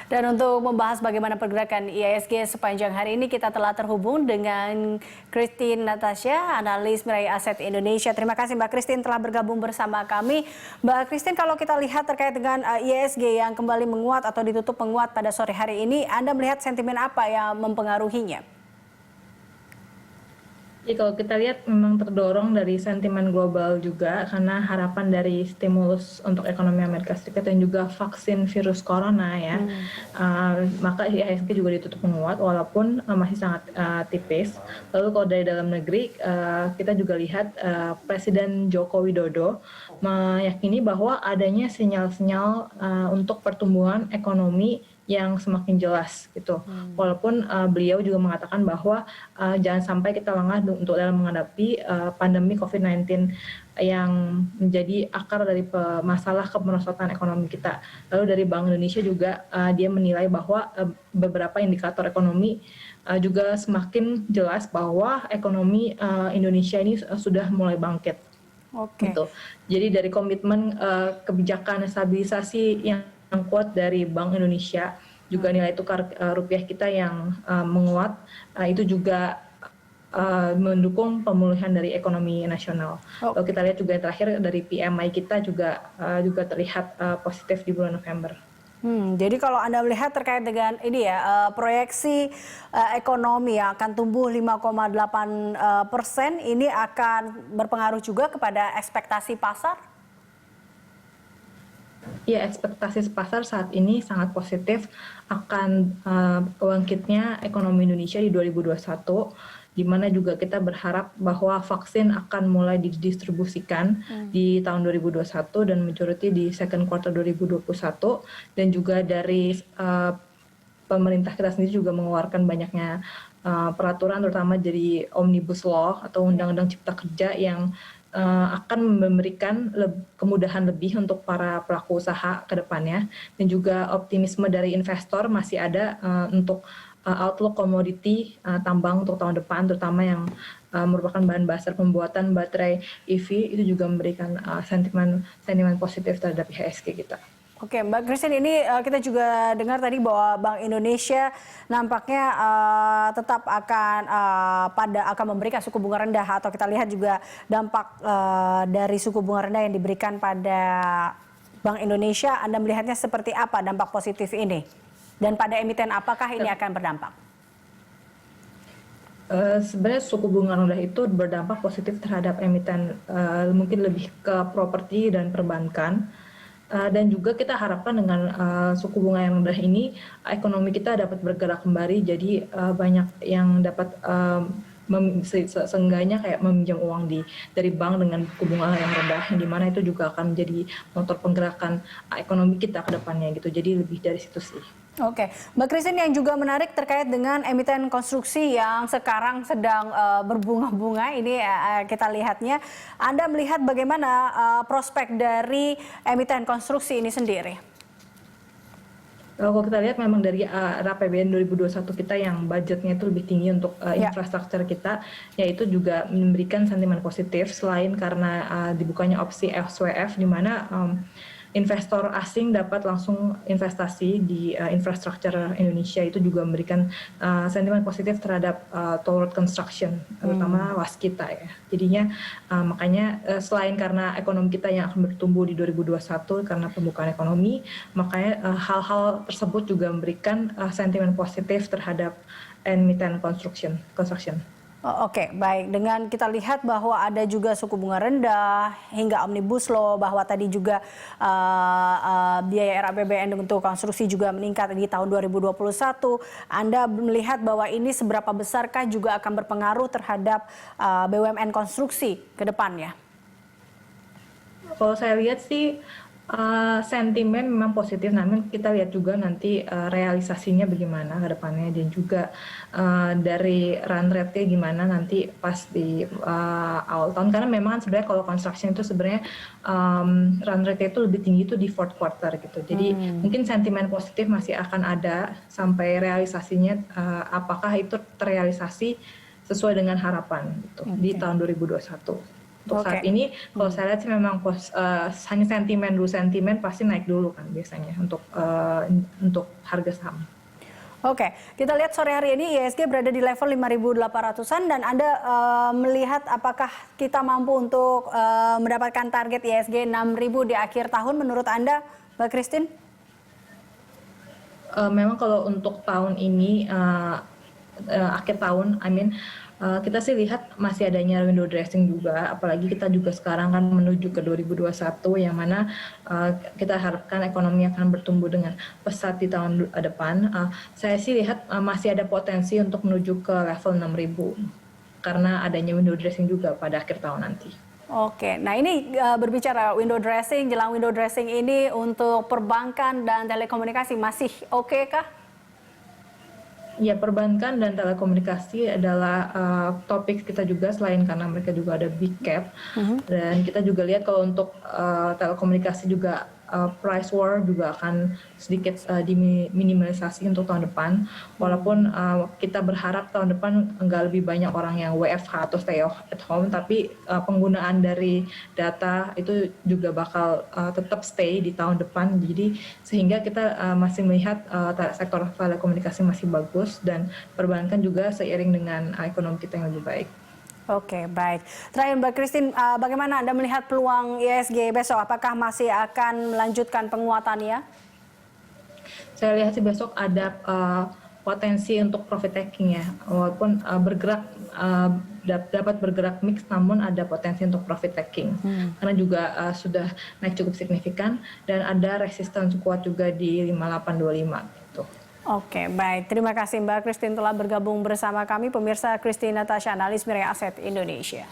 Dan untuk membahas bagaimana pergerakan IISG sepanjang hari ini, kita telah terhubung dengan Christine Natasha, analis meraih aset Indonesia. Terima kasih Mbak Christine telah bergabung bersama kami. Mbak Christine, kalau kita lihat terkait dengan IISG yang kembali menguat atau ditutup menguat pada sore hari ini, Anda melihat sentimen apa yang mempengaruhinya? Jadi kalau kita lihat memang terdorong dari sentimen global juga karena harapan dari stimulus untuk ekonomi Amerika Serikat dan juga vaksin virus corona ya. Maka IHSG juga ditutup menguat walaupun masih sangat tipis. Lalu kalau dari dalam negeri kita juga lihat Presiden Joko Widodo meyakini bahwa adanya sinyal-sinyal untuk pertumbuhan ekonomi yang semakin jelas gitu. Walaupun beliau juga mengatakan bahwa jangan sampai kita lengah untuk dalam menghadapi pandemi COVID-19 yang menjadi akar dari masalah kemerosotan ekonomi kita. Lalu dari Bank Indonesia juga dia menilai bahwa beberapa indikator ekonomi juga semakin jelas bahwa ekonomi Indonesia ini sudah mulai bangkit. Gitu. Jadi dari komitmen kebijakan stabilisasi yang kuat dari Bank Indonesia, juga nilai tukar rupiah kita yang menguat, itu juga mendukung pemulihan dari ekonomi nasional. Kalau kita lihat juga yang terakhir dari PMI kita juga terlihat positif di bulan November. Jadi kalau Anda melihat terkait dengan ini ya, proyeksi ekonomi yang akan tumbuh 5,8%, ini akan berpengaruh juga kepada ekspektasi pasar? Ya, ekspektasi pasar saat ini sangat positif akan bangkitnya ekonomi Indonesia di 2021, di mana juga kita berharap bahwa vaksin akan mulai didistribusikan di tahun 2021 dan majority di second quarter 2021, dan juga dari pemerintah kita sendiri juga mengeluarkan banyaknya peraturan, terutama dari Omnibus Law atau Undang-Undang Cipta Kerja yang akan memberikan kemudahan lebih untuk para pelaku usaha ke depannya, dan juga optimisme dari investor masih ada untuk outlook komoditi tambang untuk tahun depan, terutama yang merupakan bahan dasar pembuatan baterai EV, itu juga memberikan sentimen positif terhadap IHSG kita. Oke, Mbak Christine, ini kita juga dengar tadi bahwa Bank Indonesia nampaknya tetap akan memberikan suku bunga rendah, atau kita lihat juga dampak dari suku bunga rendah yang diberikan pada Bank Indonesia. Anda melihatnya seperti apa dampak positif ini? Dan pada emiten apakah ini akan berdampak? Sebenarnya suku bunga rendah itu berdampak positif terhadap emiten, mungkin lebih ke properti dan perbankan. Dan juga kita harapkan dengan suku bunga yang rendah ini, ekonomi kita dapat bergerak kembali, jadi banyak yang dapat seenggaknya kayak meminjam uang dari bank dengan suku bunga yang rendah, yang dimana itu juga akan menjadi motor penggerakkan ekonomi kita ke depannya gitu. Jadi lebih dari situ sih. Oke, Mbak Christine, yang juga menarik terkait dengan emiten konstruksi yang sekarang sedang berbunga-bunga ini, kita lihatnya, Anda melihat bagaimana prospek dari emiten konstruksi ini sendiri? Kalau kita lihat memang dari RAPBN 2021 kita yang budgetnya itu lebih tinggi untuk infrastruktur kita, yaitu juga memberikan sentimen positif selain karena dibukanya opsi SWF, di mana investor asing dapat langsung investasi di infrastruktur Indonesia, itu juga memberikan sentimen positif terhadap toll road construction, terutama waskita ya. Jadinya makanya selain karena ekonomi kita yang akan bertumbuh di 2021 karena pembukaan ekonomi, makanya hal-hal tersebut juga memberikan sentimen positif terhadap emiten construction. Oke, baik. Dengan kita lihat bahwa ada juga suku bunga rendah hingga Omnibus Law, bahwa tadi juga biaya RAPBN untuk konstruksi juga meningkat di tahun 2021. Anda melihat bahwa ini seberapa besarkah juga akan berpengaruh terhadap BUMN konstruksi ke depannya? Kalau saya lihat sih sentimen memang positif, namun kita lihat juga nanti realisasinya bagaimana ke depannya, dan juga dari run rate-nya gimana nanti pas di awal tahun, karena memang sebenarnya kalau construction itu sebenarnya run rate-nya itu lebih tinggi itu di fourth quarter gitu. Jadi mungkin sentimen positif masih akan ada sampai realisasinya apakah itu terrealisasi sesuai dengan harapan gitu di tahun 2021. Untuk saat ini, kalau saya lihat sih memang hanya sentimen dulu, sentimen pasti naik dulu kan biasanya untuk harga saham. Oke, kita lihat sore hari ini IHSG berada di level 5.800-an dan Anda melihat apakah kita mampu untuk mendapatkan target IHSG 6.000 di akhir tahun menurut Anda, Mbak Christine? Memang kalau untuk tahun ini, akhir tahun, kita sih lihat masih adanya window dressing juga, apalagi kita juga sekarang kan menuju ke 2021 yang mana kita harapkan ekonomi akan bertumbuh dengan pesat di tahun depan. Saya sih lihat masih ada potensi untuk menuju ke level 6.000 karena adanya window dressing juga pada akhir tahun nanti. Oke, nah ini berbicara window dressing, jelang window dressing ini untuk perbankan dan telekomunikasi masih oke kah? Ya, perbankan dan telekomunikasi adalah topik kita juga selain karena mereka juga ada big cap. Dan kita juga lihat kalau untuk telekomunikasi juga price war juga akan sedikit diminimalisasi untuk tahun depan. Walaupun kita berharap tahun depan nggak lebih banyak orang yang WFH atau stay at home, tapi penggunaan dari data itu juga bakal tetap stay di tahun depan. Jadi sehingga kita masih melihat sektor telekomunikasi masih bagus dan perbankan juga seiring dengan ekonomi kita yang lebih baik. Oke, baik. Terakhir Mbak Christine, bagaimana Anda melihat peluang IHSG besok? Apakah masih akan melanjutkan penguatannya? Saya lihat sih besok ada potensi untuk profit taking ya, walaupun dapat bergerak mix, namun ada potensi untuk profit taking karena juga sudah naik cukup signifikan dan ada resistance kuat juga di 5825 gitu. Oke, baik. Terima kasih Mbak Christine telah bergabung bersama kami. Pemirsa, Christine Natasha, analis Mirae Asset Indonesia.